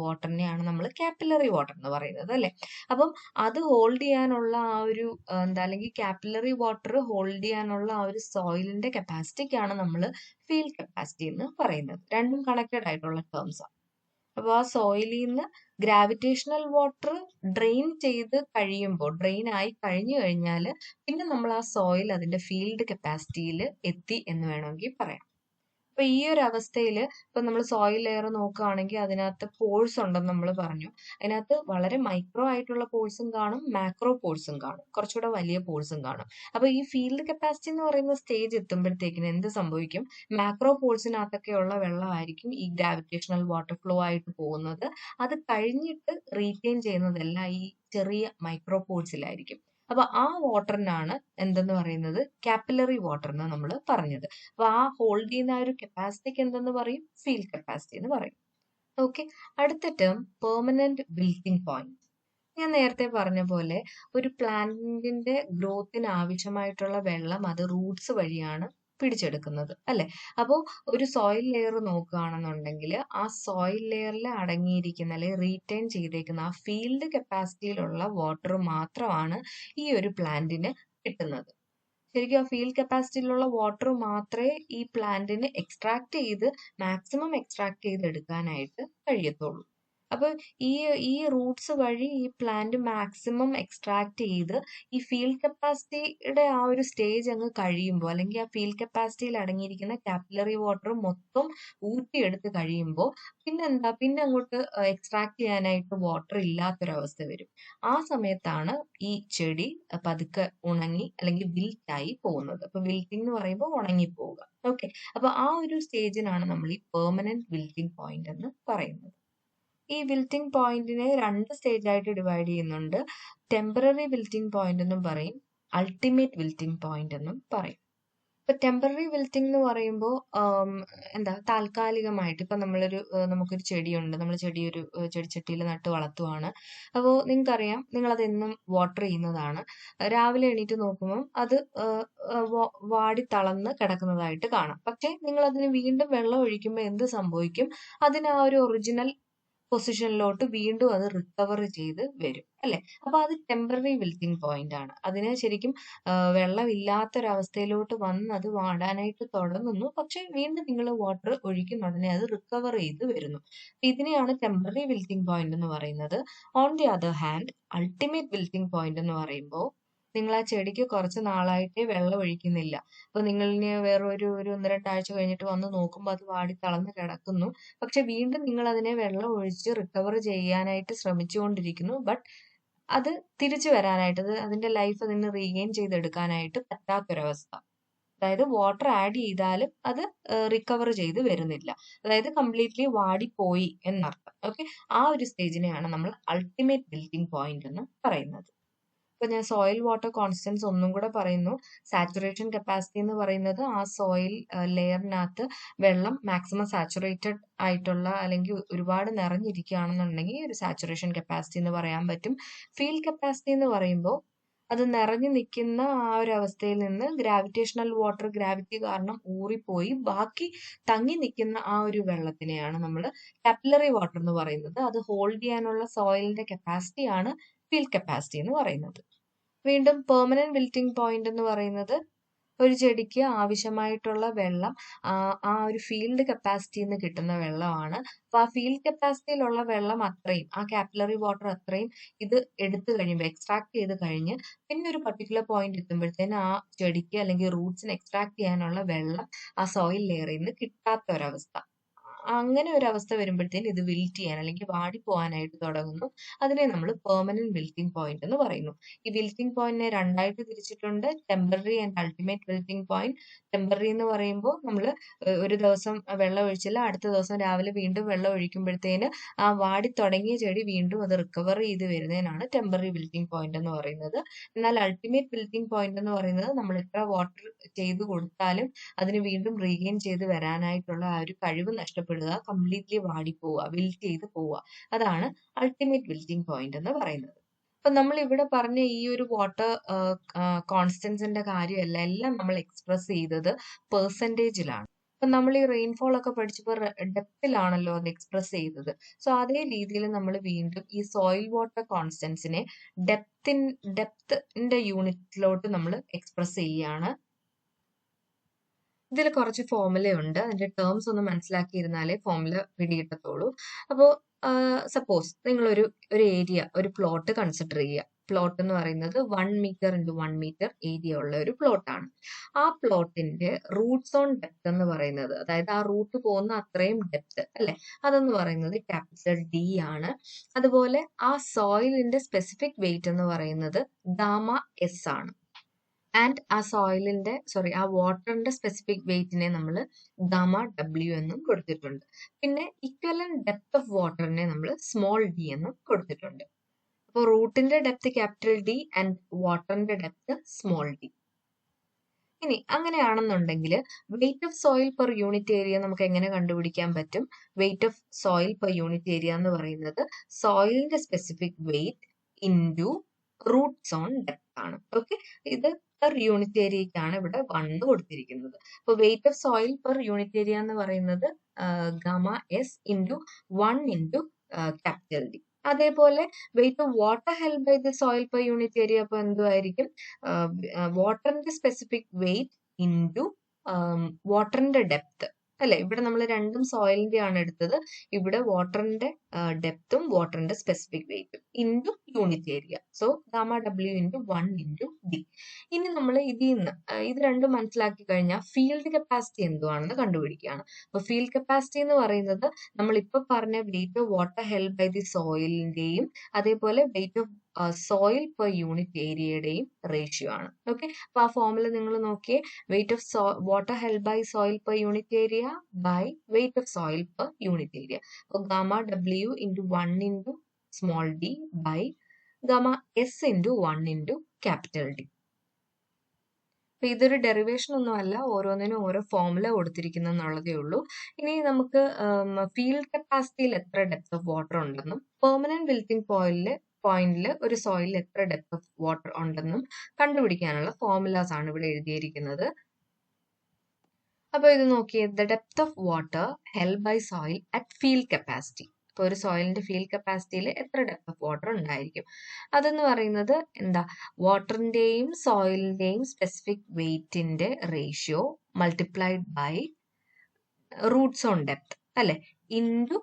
വാട്ടറിനെയാണ് നമ്മൾ കാപ്പിലറി വാട്ടർ എന്ന് പറയുന്നത്, അല്ലെ? അപ്പം അത് ഹോൾഡ് ചെയ്യാനുള്ള ആ ഒരു അല്ലെങ്കിൽ കാപ്പിലറി വാട്ടർ ഹോൾഡ് ചെയ്യാനുള്ള ആ ഒരു സോയിലിന്റെ കപ്പാസിറ്റിക്കാണ് നമ്മൾ ഫീൽഡ് കപ്പാസിറ്റി എന്ന് പറയുന്നത്. രണ്ടും കണക്റ്റഡ് ആയിട്ടുള്ള ടേംസ് ആണ്. അപ്പൊ ആ സോയിലിൽ നിന്ന് ഗ്രാവിറ്റേഷണൽ വാട്ടർ ഡ്രെയിൻ ചെയ്ത് കഴിയുമ്പോൾ, ഡ്രെയിൻ ആയി കഴിഞ്ഞു കഴിഞ്ഞാൽ പിന്നെ നമ്മൾ ആ സോയിൽ അതിന്റെ ഫീൽഡ് കപ്പാസിറ്റിയിൽ എത്തി എന്ന് വേണമെങ്കിൽ പറയാം. അപ്പൊ ഈ ഒരു അവസ്ഥയിൽ ഇപ്പൊ നമ്മൾ സോയിൽ ലെയർ നോക്കുകയാണെങ്കിൽ അതിനകത്ത് പോഴ്സ് ഉണ്ടെന്ന് നമ്മൾ പറഞ്ഞു. അതിനകത്ത് വളരെ മൈക്രോ ആയിട്ടുള്ള പോഴ്സും കാണും, മാക്രോ പോഴ്സും കാണും, കുറച്ചുകൂടെ വലിയ പോഴ്സും കാണും. അപ്പൊ ഈ ഫീൽഡ് കപ്പാസിറ്റി എന്ന് പറയുന്ന സ്റ്റേജ് എത്തുമ്പോഴത്തേക്കിന് എന്ത് സംഭവിക്കും? മാക്രോ പോഴ്സിനകത്തൊക്കെയുള്ള വെള്ളമായിരിക്കും ഈ ഗ്രാവിറ്റേഷണൽ വാട്ടർ ഫ്ലോ ആയിട്ട് പോകുന്നത്. അത് കഴിഞ്ഞിട്ട് റീറ്റെയിൻ ചെയ്യുന്നതെല്ലാം ഈ ചെറിയ മൈക്രോ പോഴ്സിലായിരിക്കും. അപ്പൊ ആ വാട്ടറിനാണ് എന്തെന്ന് പറയുന്നത്? കാപ്പിലറി വാട്ടർ എന്ന് നമ്മൾ പറഞ്ഞത്. അപ്പൊ ആ ഹോൾഡ് ചെയ്യുന്ന ആ ഒരു കപ്പാസിറ്റിക്ക് എന്തെന്ന് പറയും? ഫീൽഡ് കപ്പാസിറ്റി എന്ന് പറയും. ഓക്കെ, അടുത്ത ടേം പെർമനന്റ് വിൽറ്റിംഗ് പോയിന്റ്. ഞാൻ നേരത്തെ പറഞ്ഞ പോലെ ഒരു പ്ലാന്റിന്റെ ഗ്രോത്തിന് ആവശ്യമായിട്ടുള്ള വെള്ളം അത് റൂട്ട്സ് വഴിയാണ് പിടിച്ചെടുക്കുന്നത്, അല്ലെ? അപ്പോൾ ഒരു സോയിൽ ലെയർ നോക്കുകയാണെന്നുണ്ടെങ്കിൽ ആ സോയിൽ ലെയറിൽ അടങ്ങിയിരിക്കുന്ന അല്ലെങ്കിൽ റീറ്റെയിൻ ചെയ്തേക്കുന്ന ആ ഫീൽഡ് കപ്പാസിറ്റിയിലുള്ള വാട്ടർ മാത്രമാണ് ഈ ഒരു പ്ലാന്റിന് കിട്ടുന്നത്. ശരിക്കും ആ ഫീൽഡ് കപ്പാസിറ്റിയിലുള്ള വാട്ടർ മാത്രമേ ഈ പ്ലാന്റിന് മാക്സിമം എക്സ്ട്രാക്ട് ചെയ്ത് എടുക്കാനായിട്ട് കഴിയത്തുള്ളൂ. അപ്പൊ ഈ റൂട്ട്സ് വഴി ഈ പ്ലാന്റ് മാക്സിമം എക്സ്ട്രാക്ട് ചെയ്ത് ഈ ഫീൽഡ് കപ്പാസിറ്റിയുടെ ആ ഒരു സ്റ്റേജ് അങ്ങ് കഴിയുമ്പോൾ, അല്ലെങ്കിൽ ആ ഫീൽഡ് കപ്പാസിറ്റിയിൽ അടങ്ങിയിരിക്കുന്ന കാപ്പിലറി വാട്ടർ മൊത്തം ഊറ്റിയെടുത്ത് കഴിയുമ്പോൾ പിന്നെ അങ്ങോട്ട് എക്സ്ട്രാക്ട് ചെയ്യാനായിട്ട് വാട്ടർ ഇല്ലാത്തൊരവസ്ഥ വരും. ആ സമയത്താണ് ഈ ചെടി പതുക്കെ ഉണങ്ങി അല്ലെങ്കിൽ വിൽറ്റായി പോകുന്നത്. അപ്പൊ വിൽറ്റിംഗ് എന്ന് പറയുമ്പോൾ ഉണങ്ങി പോവുക. ഓക്കെ, അപ്പൊ ആ ഒരു സ്റ്റേജിനാണ് നമ്മൾ ഈ പെർമനന്റ് വിൽറ്റിംഗ് പോയിന്റ് എന്ന് പറയുന്നത്. ഈ വിൽറ്റിംഗ് പോയിന്റിനെ 2 സ്റ്റേജ് ആയിട്ട് ഡിവൈഡ് ചെയ്യുന്നുണ്ട്. ടെമ്പററി വിൽറ്റിംഗ് പോയിന്റ് എന്നും പറയും, അൾട്ടിമേറ്റ് വിൽറ്റിംഗ് പോയിന്റ് എന്നും പറയും. ഇപ്പൊ ടെമ്പററി വിൽറ്റിംഗ് എന്ന് പറയുമ്പോൾ താൽക്കാലികമായിട്ട് ഇപ്പൊ നമുക്കൊരു ചെടിയുണ്ട്, നമ്മൾ ഒരു ചെടിച്ചട്ടിയിൽ നട്ട് വളർത്തുവാണ്. അപ്പോൾ നിങ്ങൾക്കറിയാം, നിങ്ങളത് എന്നും വാട്ടർ ചെയ്യുന്നതാണ്. രാവിലെ എണീറ്റ് നോക്കുമ്പോൾ അത് വാടി തളർന്ന് കിടക്കുന്നതായിട്ട് കാണാം. പക്ഷെ നിങ്ങൾ അതിന് വീണ്ടും വെള്ളം ഒഴിക്കുമ്പോൾ എന്ത് സംഭവിക്കും? അതിന് ആ ഒരു ഒറിജിനൽ പൊസിഷനിലോട്ട് വീണ്ടും അത് റിക്കവർ ചെയ്ത് വരും, അല്ലെ? അപ്പൊ അത് ടെമ്പററി വിൽറ്റിംഗ് പോയിന്റ് ആണ്. അതിന് ശരിക്കും വെള്ളമില്ലാത്തൊരവസ്ഥയിലോട്ട് വന്ന് അത് വാടാനായിട്ട് തുടങ്ങുന്നു. പക്ഷെ വീണ്ടും നിങ്ങൾ വാട്ടർ ഒഴിക്കുന്ന ഉടനെ അത് റിക്കവർ ചെയ്ത് വരുന്നു. ഇതിനെയാണ് ടെമ്പററി വിൽറ്റിംഗ് പോയിന്റ് എന്ന് പറയുന്നത്. On the other hand, ultimate wilting point എന്ന് പറയുമ്പോൾ നിങ്ങൾ ആ ചെടിക്ക് കുറച്ച് നാളായിട്ടേ വെള്ളം ഒഴിക്കുന്നില്ല. അപ്പൊ നിങ്ങൾ ഇനി വേറെ ഒരു 1-2 ആഴ്ച കഴിഞ്ഞിട്ട് വന്ന് നോക്കുമ്പോൾ അത് വാടി തളർന്ന് കിടക്കുന്നു. പക്ഷെ വീണ്ടും നിങ്ങൾ അതിനെ വെള്ളം ഒഴിച്ച് റിക്കവർ ചെയ്യാനായിട്ട് ശ്രമിച്ചുകൊണ്ടിരിക്കുന്നു. ബട്ട് അത് തിരിച്ചു വരാനായിട്ട്, അതിന്റെ ലൈഫ് അതിന് റീഗെയിൻ ചെയ്തെടുക്കാനായിട്ട് പറ്റാത്തൊരവസ്ഥ. അതായത് വാട്ടർ ആഡ് ചെയ്താലും അത് റിക്കവർ ചെയ്ത് വരുന്നില്ല. അതായത് കംപ്ലീറ്റ്ലി വാടിപ്പോയി എന്നർത്ഥം. ഓക്കെ, ആ ഒരു സ്റ്റേജിനെയാണ് നമ്മൾ അൾട്ടിമേറ്റ് വിൽറ്റിംഗ് പോയിന്റ് എന്ന് പറയുന്നത്. ഇപ്പൊ ഞാൻ സോയിൽ വാട്ടർ കോൺസ്റ്റൻസ് ഒന്നും കൂടെ പറയുന്നു. സാച്ചുറേഷൻ കപ്പാസിറ്റി എന്ന് പറയുന്നത് ആ സോയിൽ ലെയറിനകത്ത് വെള്ളം മാക്സിമം സാച്ചുറേറ്റഡ് ആയിട്ടുള്ള, അല്ലെങ്കിൽ ഒരുപാട് നിറഞ്ഞിരിക്കുകയാണെന്നുണ്ടെങ്കിൽ ഒരു സാച്ചുറേഷൻ കപ്പാസിറ്റി എന്ന് പറയാൻ പറ്റും. ഫീൽഡ് കപ്പാസിറ്റി എന്ന് പറയുമ്പോൾ അത് നിറഞ്ഞു നിൽക്കുന്ന ആ ഒരു അവസ്ഥയിൽ നിന്ന് ഗ്രാവിറ്റേഷണൽ വാട്ടർ ഗ്രാവിറ്റി കാരണം ഊറിപ്പോയി ബാക്കി തങ്ങി നിൽക്കുന്ന ആ ഒരു വെള്ളത്തിനെയാണ് നമ്മൾ കാപ്പിലറി വാട്ടർ എന്ന് പറയുന്നത്. അത് ഹോൾഡ് ചെയ്യാനുള്ള സോയിലിന്റെ കപ്പാസിറ്റിയാണ് ഫീൽഡ് കപ്പാസിറ്റി എന്ന് പറയുന്നത്. വീണ്ടും പെർമനന്റ് വിൽറ്റിംഗ് പോയിന്റ് എന്ന് പറയുന്നത് ഒരു ചെടിക്ക് ആവശ്യമായിട്ടുള്ള വെള്ളം ആ ഒരു ഫീൽഡ് കപ്പാസിറ്റിയിൽ നിന്ന് കിട്ടുന്ന വെള്ളമാണ്. അപ്പൊ ആ ഫീൽഡ് കപ്പാസിറ്റിയിലുള്ള വെള്ളം അത്രയും, ആ കാപ്പിലറി വാട്ടർ അത്രയും ഇത് എടുത്തു കഴിയുമ്പോൾ, എക്സ്ട്രാക്ട് ചെയ്ത് കഴിഞ്ഞ് പിന്നെ ഒരു പർട്ടിക്കുലർ പോയിന്റ് എത്തുമ്പോഴത്തേന് ആ ചെടിക്ക് അല്ലെങ്കിൽ റൂട്ട്സിന് എക്സ്ട്രാക്ട് ചെയ്യാനുള്ള വെള്ളം ആ സോയിൽ ലെയറിൽ നിന്ന് കിട്ടാത്ത ഒരവസ്ഥ. അങ്ങനെ ഒരു അവസ്ഥ വരുമ്പോഴത്തേന് ഇത് വിൽറ്റ് ചെയ്യാൻ അല്ലെങ്കിൽ വാടിപ്പോവാനായിട്ട് തുടങ്ങുന്നു. അതിനെ നമ്മൾ പെർമനന്റ് വിൽറ്റിംഗ് പോയിന്റ് എന്ന് പറയുന്നു. ഈ വിൽറ്റിംഗ് പോയിന്റിനെ രണ്ടായിട്ട് തിരിച്ചിട്ടുണ്ട്, temporary and ultimate wilting point. Temporary എന്ന് പറയുമ്പോൾ നമ്മൾ ഒരു ദിവസം വെള്ളം ഒഴിച്ചില്ല, അടുത്ത ദിവസം രാവിലെ വീണ്ടും വെള്ളം ഒഴിക്കുമ്പോഴത്തേന് ആ വാടി തുടങ്ങിയ ചെടി വീണ്ടും അത് റിക്കവർ ചെയ്ത് വരുന്നതിനാണ് ടെമ്പററി വിൽറ്റിംഗ് പോയിന്റ് എന്ന് പറയുന്നത്. എന്നാൽ അൾട്ടിമേറ്റ് വിൽറ്റിംഗ് പോയിന്റ് എന്ന് പറയുന്നത് നമ്മൾ എത്ര വാട്ടർ ചെയ്ത് കൊടുത്താലും അതിന് വീണ്ടും റീഗെയിൻ ചെയ്ത് വരാനായിട്ടുള്ള ആ ഒരു കഴിവ് നഷ്ടപ്പെടുക, കംപ്ലീറ്റ്ലി വാടിപ്പോവുക, വിൽറ്റ് ചെയ്ത് പോവുക. അതാണ് അൾട്ടിമേറ്റ് വിൽറ്റിംഗ് പോയിന്റ് എന്ന് പറയുന്നത്. അപ്പൊ നമ്മൾ ഇവിടെ പറഞ്ഞ ഈ ഒരു വാട്ടർ കോൺസ്റ്റൻസിന്റെ കാര്യമല്ല, എല്ലാം നമ്മൾ എക്സ്പ്രസ് ചെയ്തത് പെർസെന്റേജിലാണ്. അപ്പൊ നമ്മൾ ഈ റെയിൻഫോൾ ഒക്കെ പഠിച്ചപ്പോൾ ഡെപ്തിലാണല്ലോ അത് എക്സ്പ്രസ് ചെയ്തത്. സോ അതേ രീതിയിൽ നമ്മൾ വീണ്ടും ഈ സോയിൽ വാട്ടർ കോൺസ്റ്റൻസിനെ ഡെപ്തിന്റെ യൂണിറ്റിലോട്ട് നമ്മൾ എക്സ്പ്രസ് ചെയ്യുകയാണ്. ഇതിൽ കുറച്ച് ഫോർമുല ഉണ്ട്, അതിന്റെ ടേംസ് ഒന്ന് മനസ്സിലാക്കിയിരുന്നാലേ ഫോർമുല പിടികിട്ടത്തുള്ളൂ. അപ്പോൾ സപ്പോസ് നിങ്ങളൊരു ഏരിയ, ഒരു പ്ലോട്ട് കൺസിഡർ ചെയ്യുക. പ്ലോട്ട് എന്ന് പറയുന്നത് 1 മീറ്റർ ഇൻറ്റു 1 മീറ്റർ ഏരിയ ഉള്ള ഒരു പ്ലോട്ടാണ്. ആ പ്ലോട്ടിന്റെ റൂട്ട്സ് ഓൺ ഡെപ്ത് എന്ന് പറയുന്നത്, അതായത് ആ റൂട്ട് പോകുന്ന അത്രയും ഡെപ്ത് അല്ലെ, അതെന്ന് പറയുന്നത് ക്യാപിറ്റൽ ഡി ആണ്. അതുപോലെ ആ സോയിലിന്റെ സ്പെസിഫിക് വെയിറ്റ് എന്ന് പറയുന്നത് ഗാമ എസ് ആണ്. ആൻഡ് ആ വാട്ടറിന്റെ സ്പെസിഫിക് വെയിറ്റിനെ നമ്മൾ ഗാമ ഡബ്ല്യു എന്നും കൊടുത്തിട്ടുണ്ട്. പിന്നെ ഇക്വലന്റ് ഡെപ്ത് ഓഫ് വാട്ടറിനെ നമ്മൾ സ്മോൾ ഡി എന്നും കൊടുത്തിട്ടുണ്ട്. അപ്പോൾ റൂട്ടിന്റെ ഡെപ്ത് ക്യാപിറ്റൽ ഡി ആൻഡ് വാട്ടറിന്റെ ഡെപ്ത് സ്മോൾ ഡി. ഇനി അങ്ങനെയാണെന്നുണ്ടെങ്കിൽ weight of soil per unit area നമുക്ക് എങ്ങനെ കണ്ടുപിടിക്കാൻ പറ്റും? Weight of soil per unit area എന്ന് പറയുന്നത് സോയിലിന്റെ specific weight into roots on depth ആണ്. ഓക്കെ, ഇത് പെർ യൂണിറ്റ് ഏരിയക്കാണ് ഇവിടെ 1 കൊടുത്തിരിക്കുന്നത്. അപ്പൊ weight of soil per unit area എന്ന് പറയുന്നത് gamma s into 1 into capital D. അതേപോലെ weight of water held by the soil per unit area അപ്പൊ എന്തുമായിരിക്കും? വാട്ടറിന്റെ സ്പെസിഫിക് വെയിറ്റ് ഇൻറ്റു വാട്ടറിന്റെ ഡെപ്ത് അല്ലെ. ഇവിടെ നമ്മൾ രണ്ടും സോയിലിന്റെ ആണ് എടുത്തത്. ഇവിടെ വാട്ടറിന്റെ ഡെപ്തും വാട്ടറിന്റെ സ്പെസിഫിക് വെയിറ്റും into unit area. So gamma W into 1 into D. ഇനി നമ്മൾ ഇതിൽ നിന്ന് ഇത് രണ്ടും മനസ്സിലാക്കി കഴിഞ്ഞാൽ ഫീൽഡ് കപ്പാസിറ്റി എന്തുവാണെന്ന് കണ്ടുപിടിക്കുകയാണ്. അപ്പൊ ഫീൽഡ് കപ്പാസിറ്റി എന്ന് പറയുന്നത് നമ്മൾ ഇപ്പൊ പറഞ്ഞ weight of water held by the സോയിലിന്റെയും അതേപോലെ weight of soil per unit ഏരിയയുടെയും റേഷ്യോ ആണ്. ഓക്കെ, അപ്പൊ ആ ഫോർമുല നിങ്ങൾ നോക്കിയേ. Weight of water held by soil per unit area by weight of soil per unit area. അപ്പൊ gamma W into 1 into small d by gamma s into 1 into capital D. അപ്പൊ ഇതൊരു ഡെറിവേഷൻ ഒന്നും അല്ല, ഓരോന്നിനും ഓരോ ഫോർമുല കൊടുത്തിരിക്കുന്നു എന്നുള്ളതേ ഉള്ളൂ. ഇനി നമുക്ക് ഫീൽഡ് കപ്പാസിറ്റിയിൽ എത്ര ഡെപ്ത് ഓഫ് വാട്ടർ ഉണ്ടെന്നും പെർമനന്റ് വിൽറ്റിംഗ് പോയിന്റിൽ ഒരു സോയിലിൽ എത്ര ഡെപ്ത് ഓഫ് വാട്ടർ ഉണ്ടെന്നും കണ്ടുപിടിക്കാനുള്ള ഫോർമുലാസ് ആണ് ഇവിടെ എഴുതിയിരിക്കുന്നത്. അപ്പൊ ഇത് നോക്കിയേ, the depth of water held by soil at field capacity. ഇപ്പൊ ഒരു സോയിലിന്റെ ഫീൽഡ് കപ്പാസിറ്റിയിൽ എത്ര ഡെപ്ത് ഓഫ് വാട്ടർ ഉണ്ടായിരിക്കും? അതെന്ന് പറയുന്നത് എന്താ, വാട്ടറിന്റെയും സോയിലിന്റെയും സ്പെസിഫിക് വെയിറ്റിന്റെ ratio multiplied by roots on depth അല്ലെ, ഇൻറ്റു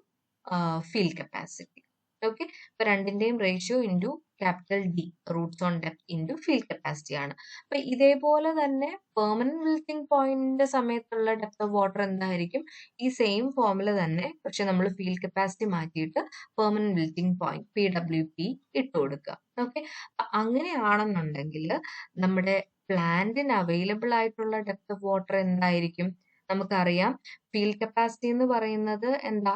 ഫീൽഡ് കപ്പാസിറ്റി. ഓക്കെ, അപ്പൊ രണ്ടിന്റെയും ratio into capital D, roots on depth into field capacity ആണ്. അപ്പൊ ഇതേപോലെ തന്നെ പെർമനന്റ് വിൽറ്റിംഗ് പോയിന്റിന്റെ സമയത്തുള്ള ഡെപ്ത് ഓഫ് വാട്ടർ എന്തായിരിക്കും? ഈ സെയിം ഫോർമുല തന്നെ, പക്ഷെ നമ്മൾ ഫീൽഡ് കപ്പാസിറ്റി മാറ്റിയിട്ട് പെർമനന്റ് വിൽറ്റിംഗ് പോയിന്റ് PWP ഇട്ട് കൊടുക്കുക. ഓക്കെ, അങ്ങനെയാണെന്നുണ്ടെങ്കിൽ നമ്മുടെ പ്ലാന്റിന് അവൈലബിൾ ആയിട്ടുള്ള ഡെപ്ത് ഓഫ് വാട്ടർ എന്തായിരിക്കും? നമുക്കറിയാം ഫീൽഡ് കപ്പാസിറ്റി എന്ന് പറയുന്നത് എന്താ,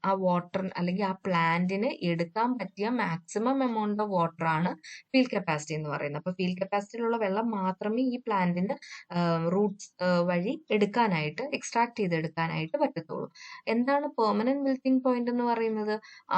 ആ വാട്ടർ അല്ലെങ്കിൽ ആ പ്ലാന്റിന് എടുക്കാൻ പറ്റിയ മാക്സിമം എമൗണ്ട് ഓഫ് വാട്ടർ ആണ് ഫീൽഡ് കപ്പാസിറ്റി എന്ന് പറയുന്നത്. അപ്പൊ ഫീൽഡ് കപ്പാസിറ്റിയിലുള്ള വെള്ളം മാത്രമേ ഈ പ്ലാന്റിന് റൂട്ട്സ് വഴി എക്സ്ട്രാക്ട് ചെയ്തെടുക്കാനായിട്ട് പറ്റത്തുള്ളൂ. എന്താണ് പെർമനന്റ് വിൽറ്റിംഗ് പോയിന്റ് എന്ന് പറയുന്നത്?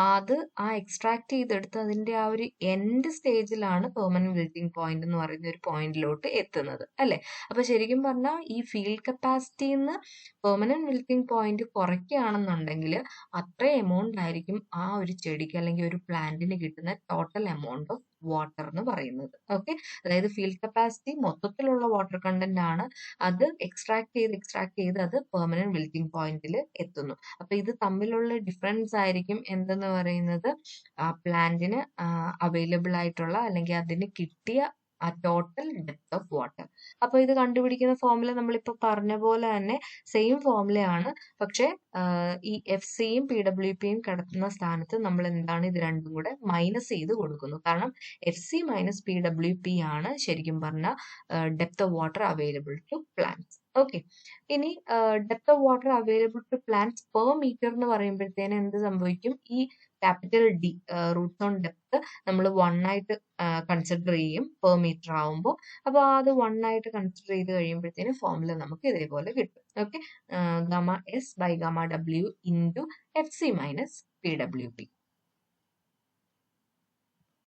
അത് ആ എക്സ്ട്രാക്ട് ചെയ്തെടുത്ത് അതിന്റെ ആ ഒരു എൻഡ് സ്റ്റേജിലാണ് പെർമനന്റ് വിൽറ്റിംഗ് പോയിന്റ് എന്ന് പറയുന്ന ഒരു പോയിന്റിലോട്ട് എത്തുന്നത് അല്ലെ. അപ്പൊ ശരിക്കും പറഞ്ഞാൽ ഈ ഫീൽഡ് കപ്പാസിറ്റിന്ന് പെർമനന്റ് വിൽറ്റിംഗ് പോയിന്റ് കുറയ്ക്കുകയാണെന്നുണ്ടെങ്കിൽ അത്ര എമൗണ്ട് ആയിരിക്കും ആ ഒരു ചെടിക്ക് അല്ലെങ്കിൽ ഒരു പ്ലാന്റിന് കിട്ടുന്ന ടോട്ടൽ എമൗണ്ട് ഓഫ് വാട്ടർ എന്ന് പറയുന്നത്. ഓക്കെ, അതായത് ഫീൽഡ് കപ്പാസിറ്റി മൊത്തത്തിലുള്ള വാട്ടർ കണ്ടന്റ് ആണ്, അത് എക്സ്ട്രാക്ട് ചെയ്ത് അത് പെർമനന്റ് വിൽറ്റിംഗ് പോയിന്റിൽ എത്തുന്നു. അപ്പൊ ഇത് തമ്മിലുള്ള ഡിഫറൻസ് ആയിരിക്കും എന്തെന്ന് പറയുന്നത്, പ്ലാന്റിന് അവൈലബിൾ ആയിട്ടുള്ള അല്ലെങ്കിൽ അതിന് കിട്ടിയ ആ ടോട്ടൽ ഡെപ്ത് ഓഫ് വാട്ടർ. അപ്പൊ ഇത് കണ്ടുപിടിക്കുന്ന ഫോർമുല നമ്മളിപ്പോ പറഞ്ഞ പോലെ തന്നെ സെയിം ഫോർമുലയാണ്. പക്ഷെ ഈ എഫ് സിയും പി ഡബ്ല്യു പിയും കിടക്കുന്ന സ്ഥാനത്ത് നമ്മൾ എന്താണ് ഇത് രണ്ടും കൂടെ മൈനസ് ചെയ്ത് കൊടുക്കുന്നു. കാരണം F C minus P W P ആണ് ശരിക്കും പറഞ്ഞ depth of water available to plants. Okay, ഇനി depth of water available to plants per metre എന്ന് പറയുമ്പോഴത്തേന് എന്ത് സംഭവിക്കും? ഈ capital D roots on depth നമ്മൾ 1 ആയിട്ട് കൺസിഡർ ചെയ്യും പെർ മീറ്റർ ആവുമ്പോൾ. അപ്പോൾ അത് 1 ആയിട്ട് കൺസിഡർ ചെയ്ത് കഴിയുമ്പോഴത്തേന് ഫോർമുല നമുക്ക് ഇതേപോലെ കിട്ടും. Okay, gamma S by gamma W into F C minus P W P.